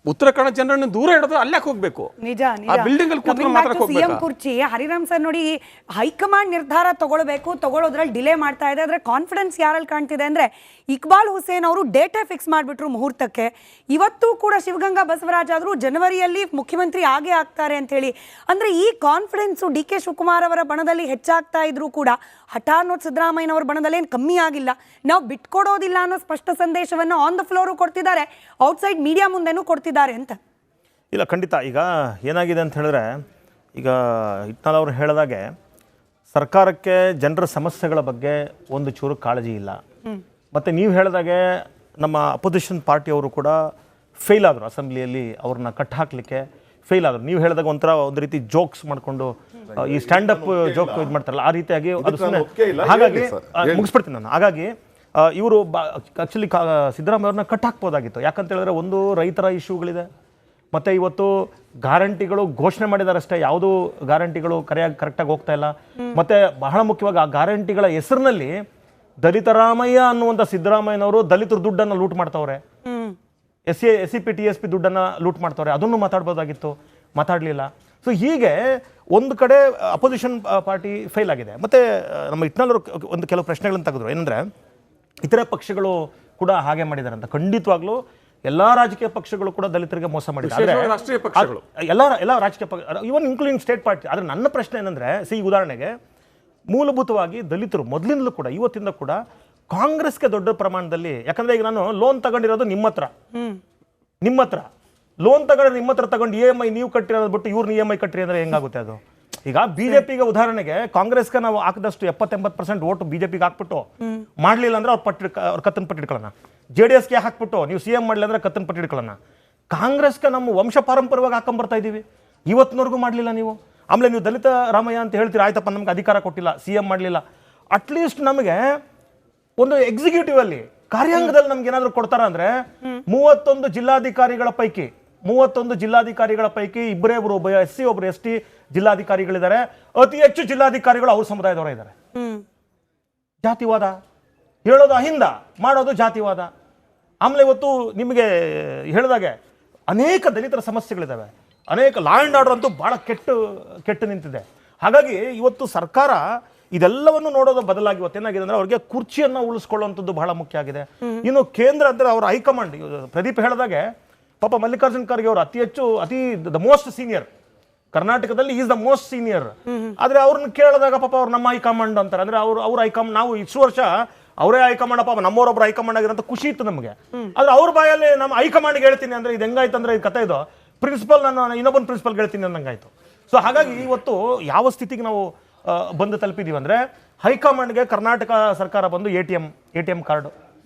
ಉತ್ತರ ಕನ್ನಡ ಜನರನ್ನು ದೂರ ಇಡೋದು ಅಲ್ಲೇ ಹೋಗ್ಬೇಕು. ನಿಜ ಆ ಬಿಲ್ಡಿಂಗ್ ಅಲ್ಲಿ ಕೂತ್ಕೊಂಡು ಮಾತಾಡಕ್ಕೆ ಹೋಗ್ಬೇಕು. ಸಿಎಂ ಕುರ್ಚಿ ಹರಿರಾಮ್ ಸರ್ ನೋಡಿ, ಹೈಕಮಾಂಡ್ ನಿರ್ಧಾರ ತಗೊಳ್ಳೋದ್ರಲ್ಲಿ ಡಿಲೇ ಮಾಡ್ತಾ ಇದೆ. ಆದ್ರೆ ಕಾನ್ಫಿಡೆನ್ಸ್ ಯಾರಲ್ಲಿ ಕಾಣ್ತಿದೆ ಅಂದ್ರೆ ಇಕ್ಬಾಲ್ ಹುಸೇನ್ ಅವರು ಡೇಟೆ ಫಿಕ್ಸ್ ಮಾಡಿಬಿಟ್ರು ಮುಹೂರ್ತಕ್ಕೆ. ಇವತ್ತು ಕೂಡ ಶಿವಗಂಗಾ ಬಸವರಾಜ್ ಆದರೂ ಜನವರಿಯಲ್ಲಿ ಮುಖ್ಯಮಂತ್ರಿ ಆಗೇ ಆಗ್ತಾರೆ ಅಂತ ಹೇಳಿ. ಅಂದ್ರೆ ಈ ಕಾನ್ಫಿಡೆನ್ಸು ಡಿ ಕೆ ಶಿವಕುಮಾರ್ ಅವರ ಬಣದಲ್ಲಿ ಹೆಚ್ಚಾಗ್ತಾ ಇದ್ರು ಕೂಡ ಹಠಾನ್ನೋತ್ ಸಿದ್ದರಾಮಯ್ಯನವರ ಬಣದಲ್ಲಿ ಏನು ಕಮ್ಮಿ ಆಗಿಲ್ಲ. ನಾವು ಬಿಟ್ಕೊಡೋದಿಲ್ಲ ಅನ್ನೋ ಸ್ಪಷ್ಟ ಸಂದೇಶವನ್ನು ಆನ್ ದ ಫ್ಲೋರು ಕೊಡ್ತಿದ್ದಾರೆ, ಔಟ್ಸೈಡ್ ಮೀಡಿಯಾ ಮುಂದೆನೂ ಕೊಡ್ತಿದ್ದಾರೆ ಅಂತ. ಇಲ್ಲ, ಖಂಡಿತ. ಈಗ ಏನಾಗಿದೆ ಅಂತ ಹೇಳಿದ್ರೆ, ಈಗ ಇಟ್ನಾಳ್ ಅವರು ಹೇಳಿದಾಗೆ ಸರ್ಕಾರಕ್ಕೆ ಜನರ ಸಮಸ್ಯೆಗಳ ಬಗ್ಗೆ ಒಂದು ಚೂರು ಕಾಳಜಿ ಇಲ್ಲ. ಮತ್ತು ನೀವು ಹೇಳಿದಾಗೆ ನಮ್ಮ ಅಪೋಸಿಷನ್ ಪಾರ್ಟಿಯವರು ಕೂಡ ಫೇಲ್ ಆದರು, ಅಸೆಂಬ್ಲಿಯಲ್ಲಿ ಅವ್ರನ್ನ ಕಟ್ ಹಾಕಲಿಕ್ಕೆ ಫೇಲ್ ಆದರು. ನೀವು ಹೇಳಿದಾಗ ಒಂದು ರೀತಿ ಜೋಕ್ಸ್ ಮಾಡಿಕೊಂಡು ಈ ಸ್ಟ್ಯಾಂಡಪ್ ಜೋಕ್ ಇದು ಮಾಡ್ತಾರಲ್ಲ, ಆ ರೀತಿಯಾಗಿ ಅದು ಸುಮ್ಮನೆ. ಹಾಗಾಗಿ ಮುಗಿಸ್ಬಿಡ್ತೀನಿ ನಾನು. ಹಾಗಾಗಿ ಇವರು ಆ್ಯಕ್ಚುಲಿ ಸಿದ್ದರಾಮಯ್ಯ ಅವ್ರನ್ನ ಕಟ್ ಹಾಕ್ಬೋದಾಗಿತ್ತು. ಯಾಕಂತ ಹೇಳಿದ್ರೆ, ಒಂದು ರೈತರ ಇಶ್ಯೂಗಳಿದೆ, ಮತ್ತು ಇವತ್ತು ಗ್ಯಾರಂಟಿಗಳು ಘೋಷಣೆ ಮಾಡಿದ್ದಾರೆ ಅಷ್ಟೇ, ಯಾವುದೂ ಗ್ಯಾರಂಟಿಗಳು ಕರೆಕ್ಟಾಗಿ ಹೋಗ್ತಾ ಇಲ್ಲ. ಮತ್ತು ಬಹಳ ಮುಖ್ಯವಾಗಿ ಆ ಗ್ಯಾರಂಟಿಗಳ ಹೆಸರಿನಲ್ಲಿ ದಲಿತರಾಮಯ್ಯ ಅನ್ನುವಂಥ ಸಿದ್ದರಾಮಯ್ಯನವರು ದಲಿತರ ದುಡ್ಡನ್ನು ಲೂಟ್ ಮಾಡ್ತಾವ್ರೆ, SC TSP ದುಡ್ಡನ್ನು ಲೂಟ್ ಮಾಡ್ತಾವ್ರೆ. ಅದನ್ನು ಮಾತಾಡ್ಬೋದಾಗಿತ್ತು, ಮಾತಾಡಲಿಲ್ಲ. ಸೊ ಹೀಗೆ ಒಂದು ಕಡೆ ಅಪೋಸಿಷನ್ ಪಾರ್ಟಿ ಫೇಲ್ ಆಗಿದೆ. ಮತ್ತು ನಮ್ಮ ಇಟ್ನಾಳರು ಒಂದು ಕೆಲವು ಪ್ರಶ್ನೆಗಳನ್ನು ತೆಗೆದ್ರು. ಏನಂದರೆ, ಇತರೆ ಪಕ್ಷಗಳು ಕೂಡ ಹಾಗೆ ಮಾಡಿದ್ದಾರೆ ಅಂತ. ಖಂಡಿತವಾಗ್ಲೂ ಎಲ್ಲ ರಾಜಕೀಯ ಪಕ್ಷಗಳು ಕೂಡ ದಲಿತರಿಗೆ ಮೋಸ ಮಾಡಿದ್ದಾರೆ, ಎಲ್ಲ ರಾಜಕೀಯ ಪಕ್ಷ, ಇವನ್ ಇನ್ಕ್ಲೂಡಿಂಗ್ ಸ್ಟೇಟ್ ಪಾರ್ಟಿ. ಆದರೆ ನನ್ನ ಪ್ರಶ್ನೆ ಏನಂದರೆ, ಉದಾಹರಣೆಗೆ ಮೂಲಭೂತವಾಗಿ ದಲಿತರು ಮೊದಲಿಂದಲೂ ಕೂಡ ಇವತ್ತಿಂದ ಕೂಡ ಕಾಂಗ್ರೆಸ್ಗೆ ದೊಡ್ಡ ಪ್ರಮಾಣದಲ್ಲಿ, ಯಾಕಂದರೆ ಈಗ ನಾನು ಲೋನ್ ತಗೊಂಡಿರೋದು ನಿಮ್ಮ ಹತ್ರ ಲೋನ್ ತಗೊಂಡ್ರೆ ನಿಮ್ಮ ಹತ್ರ ತಗೊಂಡು EMI ನೀವು ಕಟ್ಟಿರೋದು ಬಿಟ್ಟು ಇವ್ರನ್ನ EMI ಕಟ್ಟಿರಿ ಅಂದರೆ ಹೆಂಗಾಗುತ್ತೆ ಅದು? ಈಗ ಬಿಜೆಪಿಗೆ ಉದಾಹರಣೆಗೆ ಕಾಂಗ್ರೆಸ್ಗೆ ನಾವು ಹಾಕಿದಷ್ಟು 70-80% ಓಟು ಬಿಜೆಪಿಗೆ ಹಾಕ್ಬಿಟ್ಟು ಮಾಡಲಿಲ್ಲ ಅಂದರೆ ಅವ್ರ ಕತ್ತನ್ ಪಟ್ಟಿ ಇಟ್ಕೊಳ್ಳೋಣ. JDSಗೆ ಹಾಕ್ಬಿಟ್ಟು ನೀವು CM ಮಾಡಲಿಲ್ಲ ಅಂದರೆ ಕತ್ತನ್ ಪಟ್ಟಿ ಇಟ್ಕೊಳ್ಳೋಣ. ಕಾಂಗ್ರೆಸ್ಗೆ ನಮ್ಮ ವಂಶ ಪಾರಂಪರ್ಯವಾಗಿ ಹಾಕೊಂಬರ್ತಾ ಇದ್ದೀವಿ, ಇವತ್ತಿನವರೆಗೂ ಮಾಡಲಿಲ್ಲ ನೀವು. ಆಮೇಲೆ ನೀವು ದಲಿತ ರಾಮಯ್ಯ ಅಂತ ಹೇಳ್ತೀರಾ, ಆಯ್ತಪ್ಪ ನಮ್ಗೆ ಅಧಿಕಾರ ಕೊಟ್ಟಿಲ್ಲ, CM ಮಾಡಲಿಲ್ಲ. ಅಟ್ಲೀಸ್ಟ್ ನಮಗೆ ಒಂದು ಎಕ್ಸಿಕ್ಯೂಟಿವ್ ಅಲ್ಲಿ ಕಾರ್ಯಾಂಗದಲ್ಲಿ ನಮ್ಗೆ ಏನಾದರೂ ಕೊಡ್ತಾರ ಅಂದ್ರೆ 31 ಜಿಲ್ಲಾಧಿಕಾರಿಗಳ ಪೈಕಿ ಇಬ್ಬರೇ ಒಬ್ಬ SC ಒಬ್ಬರು ST ಜಿಲ್ಲಾಧಿಕಾರಿಗಳಿದ್ದಾರೆ. ಅತಿ ಹೆಚ್ಚು ಜಿಲ್ಲಾಧಿಕಾರಿಗಳು ಅವ್ರ ಸಮುದಾಯದವರೇ ಇದ್ದಾರೆ. ಜಾತಿವಾದ ಹೇಳೋದು ಅಹಿಂದ, ಮಾಡೋದು ಜಾತಿವಾದ. ಆಮೇಲೆ ಇವತ್ತು ನಿಮಗೆ ಹೇಳಿದಾಗೆ ಅನೇಕ ದಲಿತರ ಸಮಸ್ಯೆಗಳಿದ್ದಾವೆ, ಅನೇಕ ಲಾ ಆ್ಯಂಡ್ ಆರ್ಡರ್ ಅಂತೂ ಭಾಳ ಕೆಟ್ಟು ನಿಂತಿದೆ. ಹಾಗಾಗಿ ಇವತ್ತು ಸರ್ಕಾರ ಇದೆಲ್ಲವನ್ನು ನೋಡೋದು ಬದಲಾಗಿ ಇವತ್ತೇನಾಗಿದೆ ಅಂದರೆ, ಅವ್ರಿಗೆ ಕುರ್ಚಿಯನ್ನು ಉಳಿಸ್ಕೊಳ್ಳುವಂಥದ್ದು ಬಹಳ ಮುಖ್ಯ ಆಗಿದೆ. ಇನ್ನು ಕೇಂದ್ರ ಅಂದರೆ ಅವರ ಹೈಕಮಾಂಡ್, ಪ್ರದೀಪ್ ಹೇಳಿದಾಗೆ ಪಾಪ ಮಲ್ಲಿಕಾರ್ಜುನ್ ಖರ್ಗೆ ಅವರು ದ ಮೋಸ್ಟ್ ಸೀನಿಯರ್ ಕರ್ನಾಟಕದಲ್ಲಿ, ಈಸ್ ದ ಮೋಸ್ಟ್ ಸೀನಿಯರ್. ಆದರೆ ಅವ್ರನ್ನ ಕೇಳಿದಾಗ ಪಾಪ ಅವ್ರು ನಮ್ಮ ಹೈಕಮಾಂಡ್ ಅಂತಾರೆ. ಅಂದರೆ ಅವ್ರ ಹೈಕಮಾಂಡ್, ನಾವು ಇಷ್ಟು ವರ್ಷ ಅವರೇ ಹೈಕಮಾಂಡ್, ಪಾಪ ನಮ್ಮವರೊಬ್ಬರು ಹೈಕಮಾಂಡ್ ಆಗಿರೋಂಥ ಖುಷಿ ಇತ್ತು ನಮಗೆ. ಆದರೆ ಅವ್ರ ಬಾಯಲ್ಲಿ ನಮ್ಮ ಹೈಕಮಾಂಡ್ಗೆ ಹೇಳ್ತೀನಿ ಅಂದರೆ ಇದು ಹೆಂಗಾಯ್ತು ಅಂದರೆ, ಈ ಕಥೆ ಇದು ಪ್ರಿನ್ಸಿಪಲ್ ನಾನು ಇನ್ನೊಬ್ಬನ ಪ್ರಿನ್ಸಿಪಲ್ಗೆ ಹೇಳ್ತೀನಿ ಅನ್ನಂಗಾಯ್ತು. ಸೊ ಹಾಗಾಗಿ ಇವತ್ತು ಯಾವ ಸ್ಥಿತಿಗೆ ನಾವು ಬಂದು ತಲುಪಿದೀವಿ ಅಂದರೆ, ಹೈಕಮಾಂಡ್ಗೆ ಕರ್ನಾಟಕ ಸರ್ಕಾರ ಬಂದು ATM ಕಾರ್ಡು,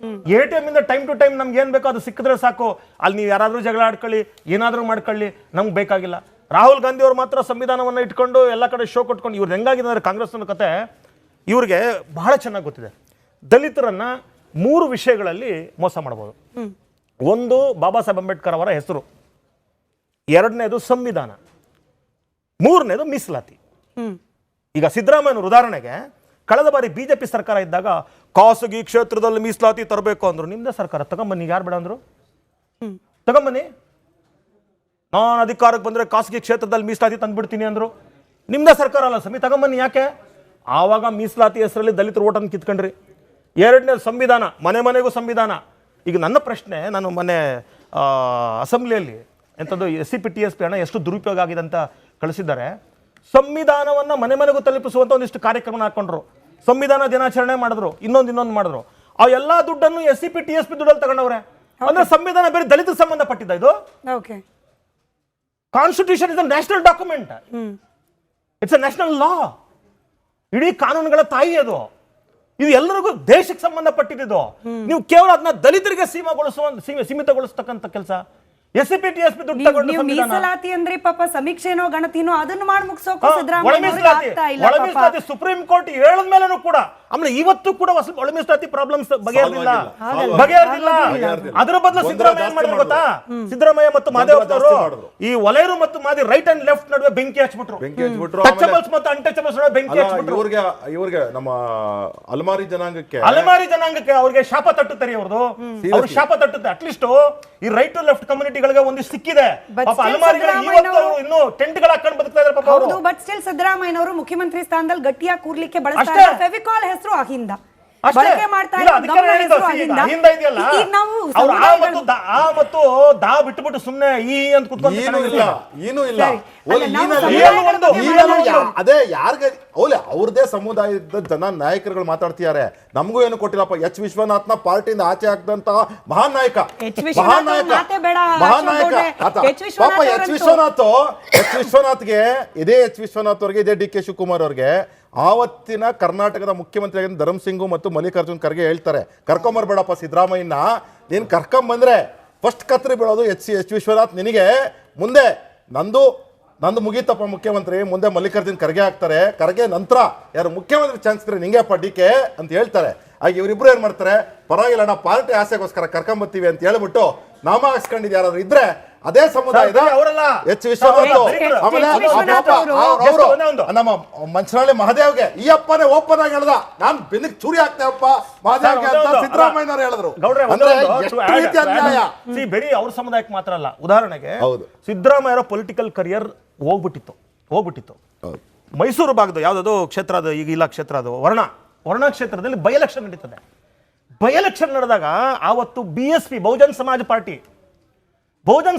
ATM ಇಂದ ಟೈಮ್ ಟು ಟೈಮ್ ನಮ್ಗೆ ಏನು ಬೇಕೋ ಅದು ಸಿಕ್ಕಿದ್ರೆ ಸಾಕು. ಅಲ್ಲಿ ನೀವು ಯಾರಾದರೂ ಜಗಳ ಆಡ್ಕೊಳ್ಳಿ, ಏನಾದರೂ ಮಾಡ್ಕೊಳ್ಳಿ, ನಮ್ಗೆ ಬೇಕಾಗಿಲ್ಲ. ರಾಹುಲ್ ಗಾಂಧಿ ಅವರು ಮಾತ್ರ ಸಂವಿಧಾನವನ್ನು ಇಟ್ಕೊಂಡು ಎಲ್ಲ ಕಡೆ ಶೋ ಕೊಟ್ಕೊಂಡು, ಇವ್ರದ್ದು ಹೆಂಗಾಗಿದೆ ಅಂದರೆ ಕಾಂಗ್ರೆಸ್ನ ಕತೆ ಇವ್ರಿಗೆ ಬಹಳ ಚೆನ್ನಾಗಿ ಗೊತ್ತಿದೆ. ದಲಿತರನ್ನ 3 ವಿಷಯಗಳಲ್ಲಿ ಮೋಸ ಮಾಡ್ಬೋದು. ಒಂದು, ಬಾಬಾ ಸಾಹೇಬ್ ಅಂಬೇಡ್ಕರ್ ಅವರ ಹೆಸರು, ಎರಡನೇದು ಸಂವಿಧಾನ, ಮೂರನೇದು ಮೀಸಲಾತಿ. ಈಗ ಸಿದ್ದರಾಮಯ್ಯನವರು ಉದಾಹರಣೆಗೆ ಕಳೆದ ಬಾರಿ ಬಿಜೆಪಿ ಸರ್ಕಾರ ಇದ್ದಾಗ ಖಾಸಗಿ ಕ್ಷೇತ್ರದಲ್ಲಿ ಮೀಸಲಾತಿ ತರಬೇಕು ಅಂದ್ರು. ನಿಮ್ದೇ ಸರ್ಕಾರ, ತಗೊಂಬನ್ನಿ, ಯಾರು ಬೇಡ ಅಂದ್ರು? ತಗೊಂಬನ್ನಿ, ನಾನು ಅಧಿಕಾರಕ್ಕೆ ಬಂದರೆ ಖಾಸಗಿ ಕ್ಷೇತ್ರದಲ್ಲಿ ಮೀಸಲಾತಿ ತಂದ್ಬಿಡ್ತೀನಿ ಅಂದ್ರು. ನಿಮ್ದೇ ಸರ್ಕಾರ ಅಲ್ಲ ಸ್ವಾಮಿ, ತಗೊಂಬನ್ನಿ. ಯಾಕೆ? ಆವಾಗ ಮೀಸಲಾತಿ ಹೆಸರಲ್ಲಿ ದಲಿತರು ಓಟನ್ನು ಕಿತ್ಕೊಂಡ್ರಿ. ಎರಡನೇ ಸಂವಿಧಾನ, ಮನೆಗೂ ಸಂವಿಧಾನ. ಈಗ ನನ್ನ ಪ್ರಶ್ನೆ, ನಾನು ಮೊನ್ನೆ ಅಸೆಂಬ್ಲಿಯಲ್ಲಿ ಎಂಥದ್ದು SC TSP ಹಣ ಎಷ್ಟು ದುರುಪಯೋಗ ಆಗಿದೆ ಅಂತ ಕಳಿಸಿದ್ದಾರೆ. ಸಂವಿಧಾನವನ್ನು ಮನೆಗೂ ತಲುಪಿಸುವಂಥ ಒಂದಿಷ್ಟು ಕಾರ್ಯಕ್ರಮ ಹಾಕೊಂಡ್ರು, ಸಂವಿಧಾನ ದಿನಾಚರಣೆ ಮಾಡಿದ್ರು, ಇನ್ನೊಂದು ಮಾಡಿದ್ರು. ಆ ಎಲ್ಲಾ ದುಡ್ಡನ್ನು SC TSP ದುಡ್ಡಲ್ಲಿ ತಗೊಂಡವ್ರೆ. ಅಂದ್ರೆ ಸಂವಿಧಾನ ಬೇರೆ ದಲಿತ ಸಂಬಂಧಪಟ್ಟಿದ್ದ ಇದು. Constitution is a national document, it's a national law. ಇಡೀ ಕಾನೂನುಗಳ ತಾಯಿ ಅದು. ಇದು ಎಲ್ಲರಿಗೂ ದೇಶಕ್ಕೆ ಸಂಬಂಧಪಟ್ಟಿದ್ದು. ನೀವು ಕೇವಲ ಅದನ್ನ ದಲಿತರಿಗೆ ಸೀಮಿತಗೊಳಿಸ್ತಕ್ಕಂಥ ಕೆಲಸ. SC TSP ದುಡ್ಡು ತಗೊಂಡು ಮೀಸಲಾತಿ ಅಂದ್ರೆ ಪಾಪ ಸಮೀಕ್ಷೆನೋ ಗಣತಿನೋ ಅದನ್ನು ಮಾಡಿ ಮುಗಿಸೋಕೆ ಸಿದ್ದರಾಮಯ್ಯ ಸುಪ್ರೀಂ ಕೋರ್ಟ್ ಹೇಳಿದ ಮೇಲೂ ಕೂಡ, ಆಮೇಲೆ ಇವತ್ತು ಕೂಡ ಒಳ ಮೀಸಲಾತಿ ಪ್ರಾಬ್ಲಮ್ಸ್ ಬಗೆಹರಿದಿಲ್ಲ. ಅದರ ಬದಲು ಸಿದ್ದರಾಮಯ್ಯ ಏನ್ ಮಾಡಿದ್ರು ಗೊತ್ತಾ? ಸಿದ್ದರಾಮಯ್ಯ ಮತ್ತು ಮಾದೇವಪ್ಪನವರು ಈ ಒಲೆಯರು ಮತ್ತು ಮಾದಿ ರೈಟ್ ಅಂಡ್ ಲೆಫ್ಟ್ ನಡುವೆ ಬೆಂಕಿ ಹಚ್ಬಿಟ್ರು. ಟಚಬಲ್ಸ್ ಮತ್ತು ಅನ್ಟಚಬಲ್ಸ್ ನಡುವೆ ಬೆಂಕಿ ಹಚ್ಬಿಟ್ರು. ಇವ್ರಿಗೆ ನಮ್ಮ ಅಲೆಮಾರಿ ಜನಾಂಗಕ್ಕೆ ಅವ್ರಿಗೆ ಶಾಪ ತಟ್ಟುತ್ತಾರೆ. ಅವ್ರದ್ದು ಶಾಪ ತಟ್ಟುತ್ತೆ. ಅಟ್ಲೀಸ್ಟ್ ಈ ರೈಟ್ ಟು ಲೆಫ್ಟ್ ಕಮ್ಯುನಿಟಿ ಅಭ್ಯರ್ಥಿಗಳಿಗೆ ಒಂದಿಷ್ಟು ಸಿಕ್ಕಿದೆ. But ಪಾಪ still ಅಲ್ಮಾರಿಗಳು ಸಿದ್ದರಾಮಯ್ಯನವರು- ಇವತ್ತು ಅವರು ಇನ್ನೂ ಟೆಂಟ್ಗಳು ಹಾಕೊಂಡು ಬದುಕ್ತಾ ಇದ್ದಾರೆ ಪಾಪ ಅವರು. ಹೌದು, ಬಟ್ ಸ್ಟಿಲ್ ಸಿದ್ದರಾಮಯ್ಯನವರು ಮುಖ್ಯಮಂತ್ರಿ ಸ್ಥಾನದಲ್ಲಿ ಗಟ್ಟಿಯಾಗಿ ಕೂರ್ಲಿಕ್ಕೆ ಬಳಸ್ತಾ ಅಷ್ಟೇ. ಇರೋ ಫೆವಿಕಾಲ್ ಹೆಸರು ಅಹಿಂದ ಅಷ್ಟೇ. ಬಳಕೆ ಮಾಡ್ತಾ ಇಲ್ಲ, ಇರೋ ಅದಕ್ಕೆ ಗಮನ ಹೇಳಿದ್ದು, ಹೆಸರು ಈಗ ಅಹಿಂದ. ಅಹಿಂದ ಇದೆಯಲ್ಲ, ಈಗ ನಾವು ಅವ್ರು ಆ ಸಮುದಾಯಗಳು- ಮತ್ತು ದಾ ಬಿಟ್ಬಿಟ್ಟು ಸುಮ್ನೆ ಈ ಅಂತ ಕುತ್ಕೊಂಡು ಏನೂ ಇಲ್ಲ ಏನೂ ಇಲ್ಲ ಸರಿ. ಓಲಿ, ಅಲ್ಲ, ನಾವು ಈನಲ್ಲಿ- ಸಮುದಾಯಗಳ ಬಗ್ಗೆ ಈಗಲೂ ಮಾತಾಡೋದು. ಅದೇ ಯಾರ್ಗ ಓಲೆ ಅವ್ರದೇ ಸಮುದಾಯದ ಜನ ನಾಯಕರುಗಳು ಮಾತಾಡ್ತಿದ್ದಾರೆ. ನಮಗೂ ಏನು ಕೊಟ್ಟಿಲ್ಲಪ್ಪ. ಎಚ್ ವಿಶ್ವನಾಥ್ನ ಪಾರ್ಟಿಯಿಂದ ಆಚೆ ಹಾಕಿದಂತ ಮಹಾನ್ ನಾಯಕ, ಎಚ್ ವಿಶ್ವನಾಥ್ ಮಾತೇ ಬೇಡ, ಮಹಾನ್ ನಾಯಕ ಅಶೋಕ್ ಆತ. ಗೌಡ್ರೆ. ಎಚ್ ವಿಶ್ವನಾಥ್ ಪಾಪ ಅವರಂತೂ- ಎಚ್ ವಿಶ್ವನಾಥ್ಗೆ ಇದೇ ಎಚ್ ವಿಶ್ವನಾಥ್ ಅವ್ರಿಗೆ ಇದೇ ಡಿ ಕೆ ಶಿವಕುಮಾರ್ ಅವ್ರಿಗೆ ಆವತ್ತಿನ ಕರ್ನಾಟಕದ ಮುಖ್ಯಮಂತ್ರಿ ಧರ್ಮ್ ಸಿಂಗು ಮತ್ತು ಮಲ್ಲಿಕಾರ್ಜುನ್ ಖರ್ಗೆ ಹೇಳ್ತಾರೆ, ಕರ್ಕೊಂಬರ್ಬೇಡಪ್ಪ ಸಿದ್ದರಾಮಯ್ಯನ, ನೀನು ಕರ್ಕೊಂಬಂದ್ರೆ ಫಸ್ಟ್ ಕತ್ರಿ ಬೀಳೋದು ಎಚ್ ವಿಶ್ವನಾಥ್ ನಿನಗೆ. ಮುಂದೆ ನಂದು ಮುಗೀತಪ್ಪ ಮುಖ್ಯಮಂತ್ರಿ, ಮುಂದೆ ಮಲ್ಲಿಕಾರ್ಜುನ್ ಖರ್ಗೆ ಆಗ್ತಾರೆ, ಖರ್ಗೆ ನಂತರ ಯಾರು ಮುಖ್ಯಮಂತ್ರಿ ಚಾನ್ಸ್ ಇದ್ರೆ ನಿಂಗೆಪ್ಪ ಡಿ ಕೆ ಅಂತ ಹೇಳ್ತಾರೆ. ಆಗ ಇವರಿಬ್ರು ಏನ್ ಮಾಡ್ತಾರೆ, ಪರವಾಗಿಲ್ಲ ನಾವು ಪಾರ್ಟಿ ಆಸೆಗೋಸ್ಕರ ಕರ್ಕೊಂಬತ್ತೀವಿ ಅಂತ ಹೇಳ್ಬಿಟ್ಟು ನಾಮ ಹಾಕ್ಸ್ಕೊಂಡಿದ್ದು ಯಾರಾದ್ರೂ ಇದ್ರೆ ಅದೇ ಸಮುದಾಯದ ಅವರಲ್ಲ ಎಚ್ ವಿಶ್ವನಾಥ್. ಆಮೇಲೆ ಅವರು ನಮ್ಮ ಮಂಚನಹಳ್ಳಿ ಮಹದೇವ್ಗೆ ಈ ಅಪ್ಪನೇ ಓಪನ್ ಆಗಿ ಹೇಳ್ದ, ನಾನು ಬೆನ್ನಿಗೆ ಚೂರಿ ಹಾಕ್ತೇವಪ್ಪ ಮಹದೇವ್ಗೆ ಅಂತ ಸಿದ್ದರಾಮಯ್ಯನವರು ಹೇಳಿದ್ರು. ಅಂದ್ರೆ ಎಷ್ಟು ರೀತಿ ಅನ್ಯಾಯ. ಬರೀ ಅವ್ರ ಸಮುದಾಯಕ್ಕೆ ಮಾತ್ರ ಅಲ್ಲ, ಉದಾಹರಣೆಗೆ ಹೌದು. ಸಿದ್ದರಾಮಯ್ಯರ ಪೊಲಿಟಿಕಲ್ ಕರಿಯರ್ ಹೋಗ್ಬಿಟ್ಟಿತ್ತು. ಮೈಸೂರು ಭಾಗದ ಯಾವ್ದು ಕ್ಷೇತ್ರ ಅದು, ಈಗ ಇಲ್ಲ ಕ್ಷೇತ್ರ ಅದು ವರ್ಣ ಕ್ಷೇತ್ರದಲ್ಲಿ ಬೈ ಎಲೆಕ್ಷನ್ ನಡೀತದೆ. ಬೈ ಎಲೆಕ್ಷನ್ ನಡೆದಾಗ ಆವತ್ತು BSP ಬಹುಜನ್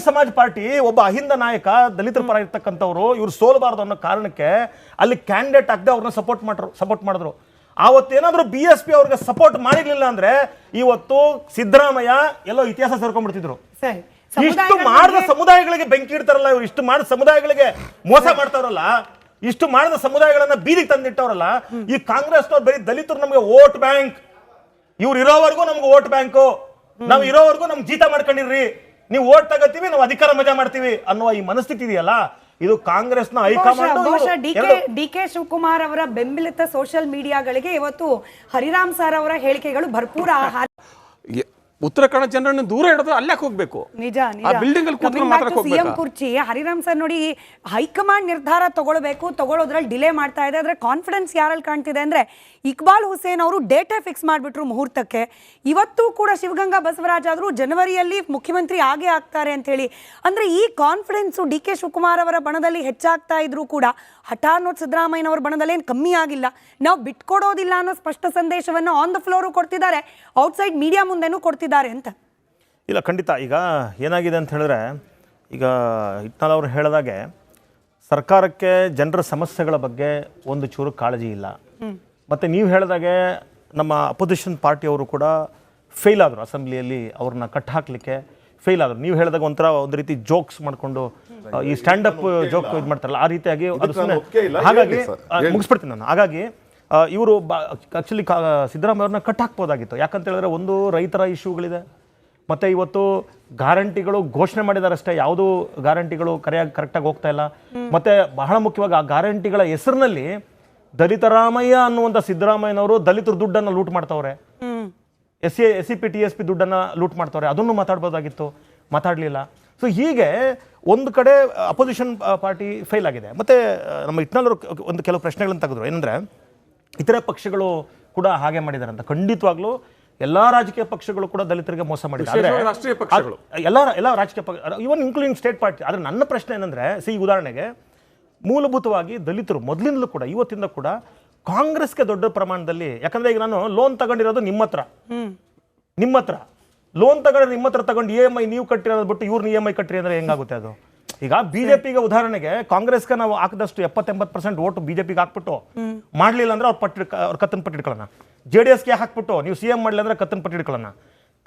ಸಮಾಜ್ ಪಾರ್ಟಿ ಒಬ್ಬ ಅಹಿಂದ ನಾಯಕ, ದಲಿತರ ಪರ ಇರ್ತಕ್ಕಂಥವ್ರು, ಇವ್ರು ಸೋಲಬಾರದು ಅನ್ನೋ ಕಾರಣಕ್ಕೆ ಅಲ್ಲಿ ಕ್ಯಾಂಡಿಡೇಟ್ ಆಗದೆ ಅವ್ರನ್ನ ಸಪೋರ್ಟ್ ಮಾಡಿದ್ರು. ಆವತ್ತೇನಾದ್ರೂ BSP ಅವ್ರಿಗೆ ಸಪೋರ್ಟ್ ಮಾಡಿರ್ಲಿಲ್ಲ ಅಂದ್ರೆ ಇವತ್ತು ಸಿದ್ದರಾಮಯ್ಯ ಎಲ್ಲೋ ಇತಿಹಾಸ ಸೇರ್ಕೊಂಡ್ಬಿಡ್ತಿದ್ರು. ಸರಿ. ಇಷ್ಟು ಮಾಡಿದ ಸಮುದಾಯಗಳಿಗೆ ಬೆಂಕಿ ಇಡ್ತಾರಲ್ಲ ಇವ್ರು, ಇಷ್ಟು ಮಾಡಿದ ಸಮುದಾಯಗಳಿಗೆ ಮೋಸ ಮಾಡ್ತಾರಲ್ಲ, ಇಷ್ಟು ಮಾಡಿದ ಸಮುದಾಯಗಳನ್ನ ಬೀದಿಗೆ ತಂದಿಟ್ಟವ್ರಲ್ಲ, ಈ ಕಾಂಗ್ರೆಸ್ನವ್ರು ಬರೀ ದಲಿತರು ನಮಗೆ ವೋಟ್ ಬ್ಯಾಂಕ್, ಇವ್ರು ಇರೋವರೆಗೂ ನಮ್ಗೆ ವೋಟ್ ಬ್ಯಾಂಕು, ನಾವು ಇರೋವರೆಗೂ ನಮ್ಗೆ ಜೀತ ಮಾಡ್ಕೊಂಡಿರ್ರಿ, ನೀವು ವೋಟ್ ತಗೋತೀವಿ ನಾವು ಅಧಿಕಾರ ಮಜಾ ಮಾಡ್ತೀವಿ ಅನ್ನುವ ಈ ಮನಸ್ಥಿತಿ ಇದೆಯಲ್ಲ, ಇದು ಕಾಂಗ್ರೆಸ್ನ ಹೈಕಮಾಂಡ್. ಡಿ ಕೆ ಶಿವಕುಮಾರ್ ಅವರ ಬೆಂಬಲಿತ ಸೋಷಿಯಲ್ ಮೀಡಿಯಾಗಳಿಗೆ ಇವತ್ತು ಹರಿರಾಮ್ ಸರ್ ಅವರ ಹೇಳಿಕೆಗಳು ಭರ್ಪೂರ ಆಹಾರ. ಉತ್ತರ ಕನ್ನಡ ಜನರನ್ನು ದೂರ ಇಡೋದು ಅಲ್ಲೇ ಹೋಗ್ಬೇಕು. ನಿಜ ಆ ಬಿಲ್ಡಿಂಗ್ ಅಲ್ಲಿ ಕೂತ್ಕೊಂಡು ಮಾತಾಡಕ್ಕೆ ಸಿಎಂ ಹೋಗ್ಬೇಕಾ? ಕುರ್ಚಿ ಹರಿರಾಮ್ ಸರ್ ನೋಡಿ, ಹೈಕಮಾಂಡ್ ನಿರ್ಧಾರ ತಗೊಳ್ಳೋದ್ರಲ್ಲಿ ಡಿಲೇ ಮಾಡ್ತಾ ಇದೆ. ಆದ್ರೆ ಕಾನ್ಫಿಡೆನ್ಸ್ ಯಾರಲ್ಲಿ ಕಾಣ್ತಿದೆ ಅಂದ್ರೆ ಇಕ್ಬಾಲ್ ಹುಸೇನ್ ಅವರು ಡೇಟಾ ಫಿಕ್ಸ್ ಮಾಡಿಬಿಟ್ರು ಮುಹೂರ್ತಕ್ಕೆ. ಇವತ್ತು ಕೂಡ ಶಿವಗಂಗಾ ಬಸವರಾಜ್ ಆದರೂ ಜನವರಿಯಲ್ಲಿ ಮುಖ್ಯಮಂತ್ರಿ ಆಗೇ ಆಗ್ತಾರೆ ಅಂತ ಹೇಳಿ. ಅಂದ್ರೆ ಈ ಕಾನ್ಫಿಡೆನ್ಸು ಡಿ ಕೆ ಶಿವಕುಮಾರ್ ಅವರ ಬಣದಲ್ಲಿ ಹೆಚ್ಚಾಗ್ತಾ ಇದ್ರು ಕೂಡ ಹಠಾನ್ನೋತ್ ಸಿದ್ದರಾಮಯ್ಯನವರ ಬಣದಲ್ಲಿ ಏನು ಕಮ್ಮಿ ಆಗಿಲ್ಲ. ನಾವು ಬಿಟ್ಕೊಡೋದಿಲ್ಲ ಅನ್ನೋ ಸ್ಪಷ್ಟ ಸಂದೇಶವನ್ನು ಆನ್ ದ ಫ್ಲೋರು ಕೊಡ್ತಿದ್ದಾರೆ, ಔಟ್ಸೈಡ್ ಮೀಡಿಯಾ ಮುಂದೆನೂ ಕೊಡ್ತಿದ್ದಾರೆ ಅಂತ. ಇಲ್ಲ, ಖಂಡಿತ. ಈಗ ಏನಾಗಿದೆ ಅಂತ ಹೇಳಿದ್ರೆ, ಈಗ ಇಟ್ನಾಳ್ ಅವರು ಹೇಳಿದಾಗೆ ಸರ್ಕಾರಕ್ಕೆ ಜನರ ಸಮಸ್ಯೆಗಳ ಬಗ್ಗೆ ಒಂದು ಚೂರು ಕಾಳಜಿ ಇಲ್ಲ. ಮತ್ತು ನೀವು ಹೇಳಿದಾಗೆ ನಮ್ಮ ಅಪೋಸಿಷನ್ ಪಾರ್ಟಿಯವರು ಕೂಡ ಫೇಲ್ ಆದರು, ಅಸೆಂಬ್ಲಿಯಲ್ಲಿ ಅವ್ರನ್ನ ಕಟ್ ಹಾಕಲಿಕ್ಕೆ ಫೇಲ್ ಆದರು. ನೀವು ಹೇಳಿದಾಗ ಒಂದು ರೀತಿ ಜೋಕ್ಸ್ ಮಾಡಿಕೊಂಡು ಈ ಸ್ಟ್ಯಾಂಡಪ್ ಜೋಕ್ ಇದು ಮಾಡ್ತಾರಲ್ಲ, ಆ ರೀತಿಯಾಗಿ ಅದು ಸುಮ್ಮನೆ. ಹಾಗಾಗಿ ಮುಗಿಸ್ಬಿಡ್ತೀನಿ ನಾನು. ಹಾಗಾಗಿ ಇವರು ಆ್ಯಕ್ಚುಲಿ ಸಿದ್ದರಾಮಯ್ಯ ಅವ್ರನ್ನ ಕಟ್ ಹಾಕ್ಬೋದಾಗಿತ್ತು. ಯಾಕಂತ ಹೇಳಿದ್ರೆ, ಒಂದು ರೈತರ ಇಶ್ಯೂಗಳಿದೆ, ಮತ್ತು ಇವತ್ತು ಗ್ಯಾರಂಟಿಗಳು ಘೋಷಣೆ ಮಾಡಿದ್ದಾರೆ ಅಷ್ಟೇ, ಯಾವುದೂ ಗ್ಯಾರಂಟಿಗಳು ಕರೆಕ್ಟಾಗಿ ಹೋಗ್ತಾ ಇಲ್ಲ. ಮತ್ತು ಬಹಳ ಮುಖ್ಯವಾಗಿ ಆ ಗ್ಯಾರಂಟಿಗಳ ಹೆಸರಿನಲ್ಲಿ ದಲಿತರಾಮಯ್ಯ ಅನ್ನುವಂಥ ಸಿದ್ದರಾಮಯ್ಯನವರು ದಲಿತರ ದುಡ್ಡನ್ನು ಲೂಟ್ ಮಾಡ್ತಾವ್ರೆ, SCP TSP ದುಡ್ಡನ್ನು ಲೂಟ್ ಮಾಡ್ತಾವ್ರೆ. ಅದನ್ನು ಮಾತಾಡ್ಬೋದಾಗಿತ್ತು, ಮಾತಾಡಲಿಲ್ಲ. ಸೊ ಹೀಗೆ ಒಂದು ಕಡೆ ಅಪೋಸಿಷನ್ ಪಾರ್ಟಿ ಫೇಲ್ ಆಗಿದೆ. ಮತ್ತು ನಮ್ಮ ಇಟ್ನಾಳರು ಒಂದು ಕೆಲವು ಪ್ರಶ್ನೆಗಳನ್ನು ತೆಗೆದ್ರು. ಏನಂದರೆ, ಇತರೆ ಪಕ್ಷಗಳು ಕೂಡ ಹಾಗೆ ಮಾಡಿದ್ದಾರೆ ಅಂತ. ಖಂಡಿತವಾಗ್ಲೂ ಎಲ್ಲ ರಾಜಕೀಯ ಪಕ್ಷಗಳು ಕೂಡ ದಲಿತರಿಗೆ ಮೋಸ ಮಾಡಿದ್ದಾರೆ, ರಾಷ್ಟ್ರೀಯ ಪಕ್ಷಗಳು, ಎಲ್ಲ ರಾಜಕೀಯ ಪಕ್ಷ, ಇವನ್ ಇನ್ಕ್ಲೂಡಿಂಗ್ ಸ್ಟೇಟ್ ಪಾರ್ಟಿ. ಆದರೆ ನನ್ನ ಪ್ರಶ್ನೆ ಏನಂದರೆ, ಉದಾಹರಣೆಗೆ ಮೂಲಭೂತವಾಗಿ ದಲಿತರು ಮೊದಲಿಂದಲೂ ಕೂಡ ಇವತ್ತಿಂದ ಕೂಡ ಕಾಂಗ್ರೆಸ್ಗೆ ದೊಡ್ಡ ಪ್ರಮಾಣದಲ್ಲಿ, ಯಾಕಂದರೆ ಈಗ ನಾನು ಲೋನ್ ತಗೊಂಡಿರೋದು ನಿಮ್ಮ ಹತ್ರ ಲೋನ್ ತಗೊಂಡ್ರೆ ನಿಮ್ಮ ಹತ್ರ ತಗೊಂಡು EMI ನೀವು ಕಟ್ಟಿರೋದು ಬಿಟ್ಟು ಇವ್ರನ್ನ EMI ಕಟ್ಟಿರಿ ಅಂದರೆ ಹೆಂಗಾಗುತ್ತೆ ಅದು? ಈಗ BJPಗೆ ಉದಾಹರಣೆಗೆ ಕಾಂಗ್ರೆಸ್ಗೆ ನಾವು ಹಾಕಿದಷ್ಟು 70-80% ಓಟು BJPಗೆ ಹಾಕ್ಬಿಟ್ಟು ಮಾಡಲಿಲ್ಲ ಅಂದರೆ ಅವ್ರ ಕತ್ತನ್ ಪಟ್ಟಿ ಇಟ್ಕೊಳ್ಳೋಣ. JDSಗೆ ಹಾಕ್ಬಿಟ್ಟು ನೀವು CM ಮಾಡಲಿಲ್ಲ ಅಂದರೆ ಕತ್ತನ್ ಪಟ್ಟಿ ಇಟ್ಕೊಳ್ಳೋಣ.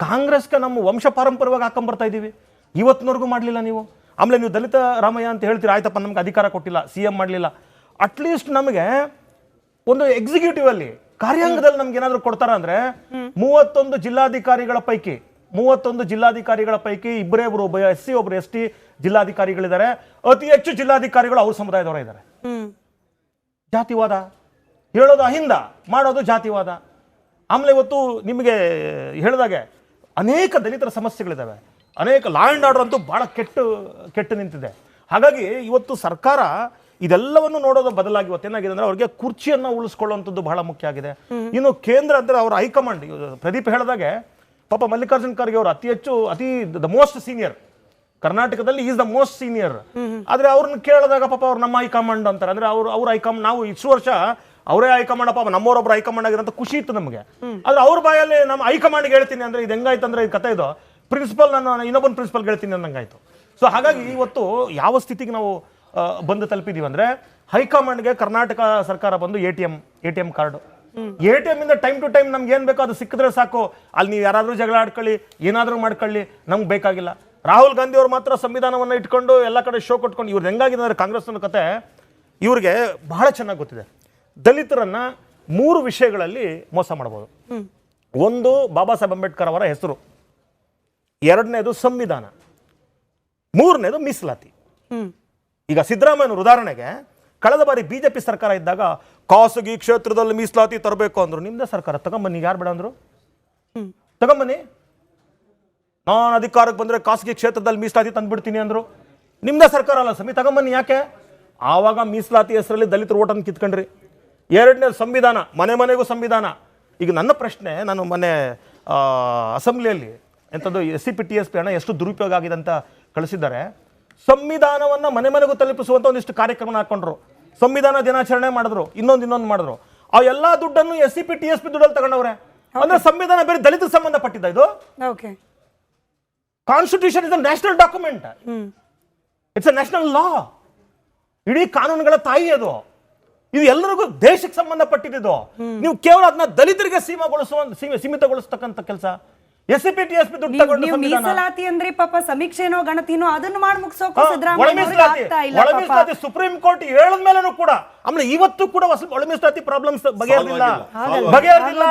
ಕಾಂಗ್ರೆಸ್ಗೆ ನಮ್ಮ ವಂಶ ಪಾರಂಪರ್ಯವಾಗಿ ಹಾಕೊಂಬರ್ತಾ ಇದ್ದೀವಿ, ಇವತ್ತಿನವರೆಗೂ ಮಾಡಲಿಲ್ಲ ನೀವು. ಆಮೇಲೆ ನೀವು ದಲಿತ ರಾಮಯ್ಯ ಅಂತ ಹೇಳ್ತೀರಾ, ಆಯ್ತಪ್ಪ ನಮ್ಗೆ ಅಧಿಕಾರ ಕೊಟ್ಟಿಲ್ಲ, CM ಮಾಡಲಿಲ್ಲ, ಅಟ್ಲೀಸ್ಟ್ ನಮಗೆ ಒಂದು ಎಕ್ಸಿಕ್ಯೂಟಿವ್ ಅಲ್ಲಿ ಕಾರ್ಯಾಂಗದಲ್ಲಿ ನಮ್ಗೆ ಏನಾದರೂ ಕೊಡ್ತಾರ ಅಂದ್ರೆ 31 ಜಿಲ್ಲಾಧಿಕಾರಿಗಳ ಪೈಕಿ ಇಬ್ಬರು ಒಬ್ಬ SC ಒಬ್ರು ST ಜಿಲ್ಲಾಧಿಕಾರಿಗಳಿದ್ದಾರೆ. ಅತಿ ಹೆಚ್ಚು ಜಿಲ್ಲಾಧಿಕಾರಿಗಳು ಅವ್ರ ಸಮುದಾಯದವರೇ ಇದ್ದಾರೆ. ಜಾತಿವಾದ ಹೇಳೋದು ಅಹಿಂದ, ಮಾಡೋದು ಜಾತಿವಾದ. ಆಮೇಲೆ ಇವತ್ತು ನಿಮಗೆ ಹೇಳಿದಾಗೆ ಅನೇಕ ದಲಿತರ ಸಮಸ್ಯೆಗಳಿದ್ದಾವೆ, ಅನೇಕ ಲಾ ಆ್ಯಂಡ್ ಆರ್ಡರ್ ಅಂತೂ ಭಾಳ ಕೆಟ್ಟು ನಿಂತಿದೆ. ಹಾಗಾಗಿ ಇವತ್ತು ಸರ್ಕಾರ ಇದೆಲ್ಲವನ್ನು ನೋಡೋದು ಬದಲಾಗಿ ಇವತ್ತೇನಾಗಿದೆ ಅಂದರೆ, ಅವ್ರಿಗೆ ಕುರ್ಚಿಯನ್ನು ಉಳಿಸ್ಕೊಳ್ಳುವಂಥದ್ದು ಬಹಳ ಮುಖ್ಯ ಆಗಿದೆ. ಇನ್ನು ಕೇಂದ್ರ ಅಂದರೆ ಅವರ ಹೈಕಮಾಂಡ್, ಪ್ರದೀಪ್ ಹೇಳಿದಾಗೆ ಪಾಪ ಮಲ್ಲಿಕಾರ್ಜುನ್ ಖರ್ಗೆ ಅವರು ದ ಮೋಸ್ಟ್ ಸೀನಿಯರ್ ಕರ್ನಾಟಕದಲ್ಲಿ ಈಸ್ ದ ಮೋಸ್ಟ್ ಸೀನಿಯರ್. ಆದ್ರೆ ಅವ್ರನ್ನ ಕೇಳಿದಾಗ ಪಾಪ ಅವ್ರು ನಮ್ಮ ಹೈಕಮಾಂಡ್ ಅಂತಾರೆ. ಅಂದ್ರೆ ಅವ್ರ ಹೈಕಮಾಂಡ್, ನಾವು ಇಷ್ಟು ವರ್ಷ ಅವರೇ ಹೈಕಮಾಂಡ್, ಪಾಪ ನಮ್ಮವರೊಬ್ರು ಹೈಕಮಾಂಡ್ ಆಗಿರೋಂಥ ಖುಷಿ ಇತ್ತು ನಮಗೆ. ಆದ್ರೆ ಅವ್ರ ಬಾಯಲ್ಲಿ ನಮ್ಮ ಹೈಕಮಾಂಡ್ಗೆ ಹೇಳ್ತೀನಿ ಅಂದ್ರೆ ಇದು ಹೆಂಗಾಯ್ತು ಅಂದ್ರೆ ಈ ಕತೆ ಇದು ಪ್ರಿನ್ಸಿಪಲ್, ನಾನು ಇನ್ನೊಬ್ಬನ ಪ್ರಿನ್ಸಿಪಲ್ ಹೇಳ್ತೀನಿ ಅನ್ನಂಗಾಯ್ತು. ಸೊ ಹಾಗಾಗಿ ಇವತ್ತು ಯಾವ ಸ್ಥಿತಿಗೆ ನಾವು ಬಂದು ತಲುಪಿದೀವಿ ಅಂದ್ರೆ ಹೈಕಮಾಂಡ್ಗೆ ಕರ್ನಾಟಕ ಸರ್ಕಾರ ಬಂದು A T M card, ATM ಇಂದ ಟೈಮ್ ಟು ಟೈಮ್ ನಮ್ಗೆ ಏನ್ ಬೇಕೋ ಅದು ಸಿಕ್ಕಿದ್ರೆ ಸಾಕು. ಅಲ್ಲಿ ನೀವು ಯಾರಾದ್ರೂ ಜಗಳ ಆಡ್ಕೊಳ್ಳಿ, ಏನಾದ್ರೂ ಮಾಡ್ಕೊಳ್ಳಿ, ನಮ್ಗೆ ಬೇಕಾಗಿಲ್ಲ. ರಾಹುಲ್ ಗಾಂಧಿ ಅವರು ಮಾತ್ರ ಸಂವಿಧಾನವನ್ನ ಇಟ್ಕೊಂಡು ಎಲ್ಲ ಕಡೆ ಶೋ ಕೊಟ್ಕೊಂಡು ಇವ್ರದ್ದು ಹೆಂಗಾಗಿದೆ ಅಂದ್ರೆ ಕಾಂಗ್ರೆಸ್ನ ಕತೆ ಇವ್ರಿಗೆ ಬಹಳ ಚೆನ್ನಾಗಿ ಗೊತ್ತಿದೆ. ದಲಿತರನ್ನ 3 ವಿಷಯಗಳಲ್ಲಿ ಮೋಸ ಮಾಡಬಹುದು. ಒಂದು ಬಾಬಾ ಸಾಹೇಬ್ ಅಂಬೇಡ್ಕರ್ ಅವರ ಹೆಸರು, 2ನೇದು ಸಂವಿಧಾನ, 3ನೇದು ಮೀಸಲಾತಿ. ಈಗ ಸಿದ್ದರಾಮಯ್ಯನವರು ಉದಾಹರಣೆಗೆ ಕಳೆದ ಬಾರಿ ಬಿಜೆಪಿ ಸರ್ಕಾರ ಇದ್ದಾಗ ಖಾಸಗಿ ಕ್ಷೇತ್ರದಲ್ಲಿ ಮೀಸಲಾತಿ ತರಬೇಕು ಅಂದ್ರು. ನಿಮ್ದೇ ಸರ್ಕಾರ, ತಗೊಂಬನ್ನಿ, ಯಾರು ಬೇಡ ಅಂದ್ರು? ತಗೊಂಬನ್ನಿ. ನಾನು ಅಧಿಕಾರಕ್ಕೆ ಬಂದ್ರೆ ಖಾಸಗಿ ಕ್ಷೇತ್ರದಲ್ಲಿ ಮೀಸಲಾತಿ ತಂದ್ಬಿಡ್ತೀನಿ ಅಂದ್ರು. ನಿಮ್ದೇ ಸರ್ಕಾರ ಅಲ್ಲ ಸ್ವಾಮಿ, ತಗೊಂಬನ್ನಿ. ಯಾಕೆ? ಆವಾಗ ಮೀಸಲಾತಿ ಹೆಸರಲ್ಲಿ ದಲಿತರು ಓಟನ್ನು ಕಿತ್ಕೊಂಡ್ರಿ. 2ನೇ ಸಂವಿಧಾನ, ಮನೆ ಮನೆಗೂ ಸಂವಿಧಾನ. ಈಗ ನನ್ನ ಪ್ರಶ್ನೆ, ನಾನು ಮೊನ್ನೆ ಅಸೆಂಬ್ಲಿಯಲ್ಲಿ ಎಂಥದ್ದು SCP TSP ಹಣ ಎಷ್ಟು ದುರುಪಯೋಗ ಆಗಿದೆ ಅಂತ ಕಳಿಸಿದ್ದಾರೆ. ಸಂವಿಧಾನವನ್ನ ಮನೆ ಮನೆಗೂ ತಲುಪಿಸುವಂತ ಒಂದಿಷ್ಟು ಕಾರ್ಯಕ್ರಮ ಹಾಕೊಂಡ್ರು, ಸಂವಿಧಾನ ದಿನಾಚರಣೆ ಮಾಡಿದ್ರು, ಇನ್ನೊಂದು ಮಾಡಿದ್ರು. ಆ ಎಲ್ಲಾ ದುಡ್ಡನ್ನು SCP TSP ದುಡ್ಡಲ್ಲಿ ತಗೊಂಡವ್ರೆ. ಅಂದ್ರೆ ಸಂವಿಧಾನ ಬೇರೆ ದಲಿತ ಸಂಬಂಧಪಟ್ಟಿದ್ದ ಇದು. Constitution is a national document, it's a national law. ಇಡೀ ಕಾನೂನುಗಳ ತಾಯಿ ಅದು. ಇದು ಎಲ್ಲರಿಗೂ ದೇಶಕ್ಕೆ ಸಂಬಂಧಪಟ್ಟಿದ್ದು. ನೀವು ಕೇವಲ ಅದನ್ನ ದಲಿತರಿಗೆ ಸೀಮಿತಗೊಳಿಸ್ತಕ್ಕಂಥ ಕೆಲಸ. SCP TSP ದುಡ್ಡು ತಗೊಂಡು ಮೀಸಲಾತಿ ಅಂದ್ರೆ ಪಾಪ ಸಮೀಕ್ಷೆನೋ ಗಣತಿನೋ ಅದನ್ನು ಮಾಡಿ ಮುಗಿಸೋಕೆ ಸಿದ್ದರಾಮಯ್ಯ ಸುಪ್ರೀಂ ಕೋರ್ಟ್ ಹೇಳಿದ ಮೇಲೂ ಕೂಡ, ಆಮೇಲೆ ಇವತ್ತು ಕೂಡ ಒಳ ಮೀಸಲಾತಿ ಪ್ರಾಬ್ಲಮ್ಸ್ ಬಗೆಹರಿದಿಲ್ಲ.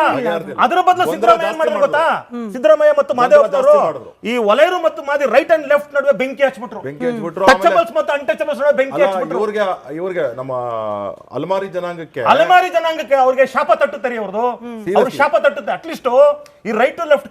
ಅದರ ಬದಲು ಸಿದ್ದರಾಮಯ್ಯ ಏನ್ ಮಾಡಿದ್ರು ಗೊತ್ತಾ? ಸಿದ್ದರಾಮಯ್ಯ ಮತ್ತು ಮಾದೇವಪ್ಪನವರು ಈ ಒಲೆಯರು ಮತ್ತು ಮಾದಿ ರೈಟ್ ಅಂಡ್ ಲೆಫ್ಟ್ ನಡುವೆ ಬೆಂಕಿ ಹಚ್ಬಿಟ್ರು. ಟಚಬಲ್ಸ್ ಮತ್ತು ಅನ್ಟಚಬಲ್ಸ್ ನಡುವೆ ಬೆಂಕಿ ಹಚ್ಬಿಟ್ರು. ಇವ್ರಿಗೆ ನಮ್ಮ ಅಲೆಮಾರಿ ಜನಾಂಗಕ್ಕೆ ಅವ್ರಿಗೆ ಶಾಪ ತಟ್ಟುತ್ತಾರೆ. ಅವ್ರದ್ದು ಶಾಪ ತಟ್ಟುತ್ತೆ. ಅಟ್ಲೀಸ್ಟ್ ಈ ರೈಟ್ ಟು ಲೆಫ್ಟ್